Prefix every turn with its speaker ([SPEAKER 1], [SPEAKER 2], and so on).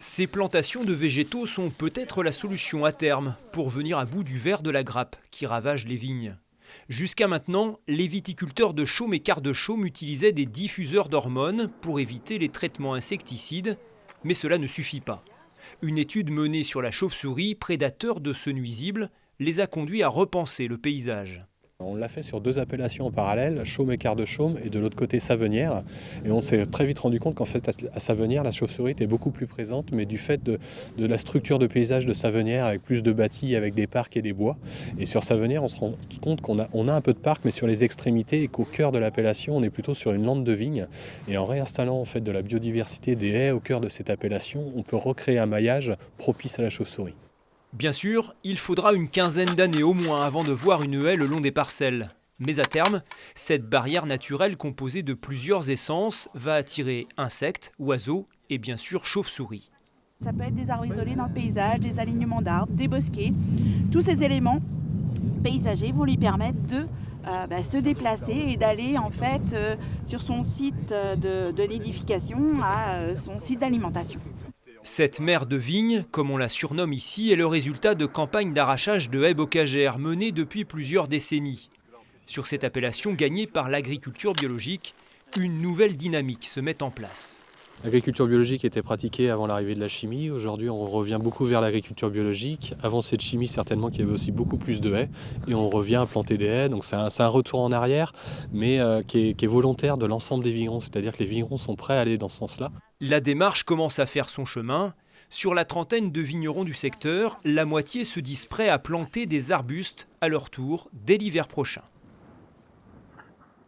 [SPEAKER 1] Ces plantations de végétaux sont peut-être la solution à terme pour venir à bout du ver de la grappe qui ravage les vignes. Jusqu'à maintenant, les viticulteurs de Chaume et Quart de Chaume utilisaient des diffuseurs d'hormones pour éviter les traitements insecticides, mais cela ne suffit pas. Une étude menée sur la chauve-souris, prédateur de ce nuisible, les a conduits à repenser le paysage.
[SPEAKER 2] On l'a fait sur deux appellations en parallèle, Chaume et Quart de Chaume et de l'autre côté Savenière. Et on s'est très vite rendu compte qu'en fait à Savenière, la chauve-souris était beaucoup plus présente, mais du fait de la structure de paysage de Savenière avec plus de bâtis, avec des parcs et des bois. Et sur Savenière, on se rend compte qu'on a un peu de parc, mais sur les extrémités et qu'au cœur de l'appellation, on est plutôt sur une lande de vigne. Et en réinstallant en fait de la biodiversité, des haies au cœur de cette appellation, on peut recréer un maillage propice à la chauve-souris.
[SPEAKER 1] Bien sûr, il faudra une quinzaine d'années au moins avant de voir une haie le long des parcelles. Mais à terme, cette barrière naturelle composée de plusieurs essences va attirer insectes, oiseaux et bien sûr chauves-souris.
[SPEAKER 3] Ça peut être des arbres isolés dans le paysage, des alignements d'arbres, des bosquets. Tous ces éléments paysagers vont lui permettre de se déplacer et d'aller en fait sur son site de nidification à son site d'alimentation.
[SPEAKER 1] Cette mer de vigne, comme on la surnomme ici, est le résultat de campagnes d'arrachage de haies bocagères menées depuis plusieurs décennies. Sur cette appellation gagnée par l'agriculture biologique, une nouvelle dynamique se met en place.
[SPEAKER 2] L'agriculture biologique était pratiquée avant l'arrivée de la chimie. Aujourd'hui, on revient beaucoup vers l'agriculture biologique. Avant cette chimie, certainement qu'il y avait aussi beaucoup plus de haies. Et on revient à planter des haies. Donc c'est un retour en arrière, mais qui est volontaire de l'ensemble des vignerons. C'est-à-dire que les vignerons sont prêts à aller dans ce sens-là.
[SPEAKER 1] La démarche commence à faire son chemin. Sur la trentaine de vignerons du secteur, la moitié se disent prêts à planter des arbustes à leur tour dès l'hiver prochain.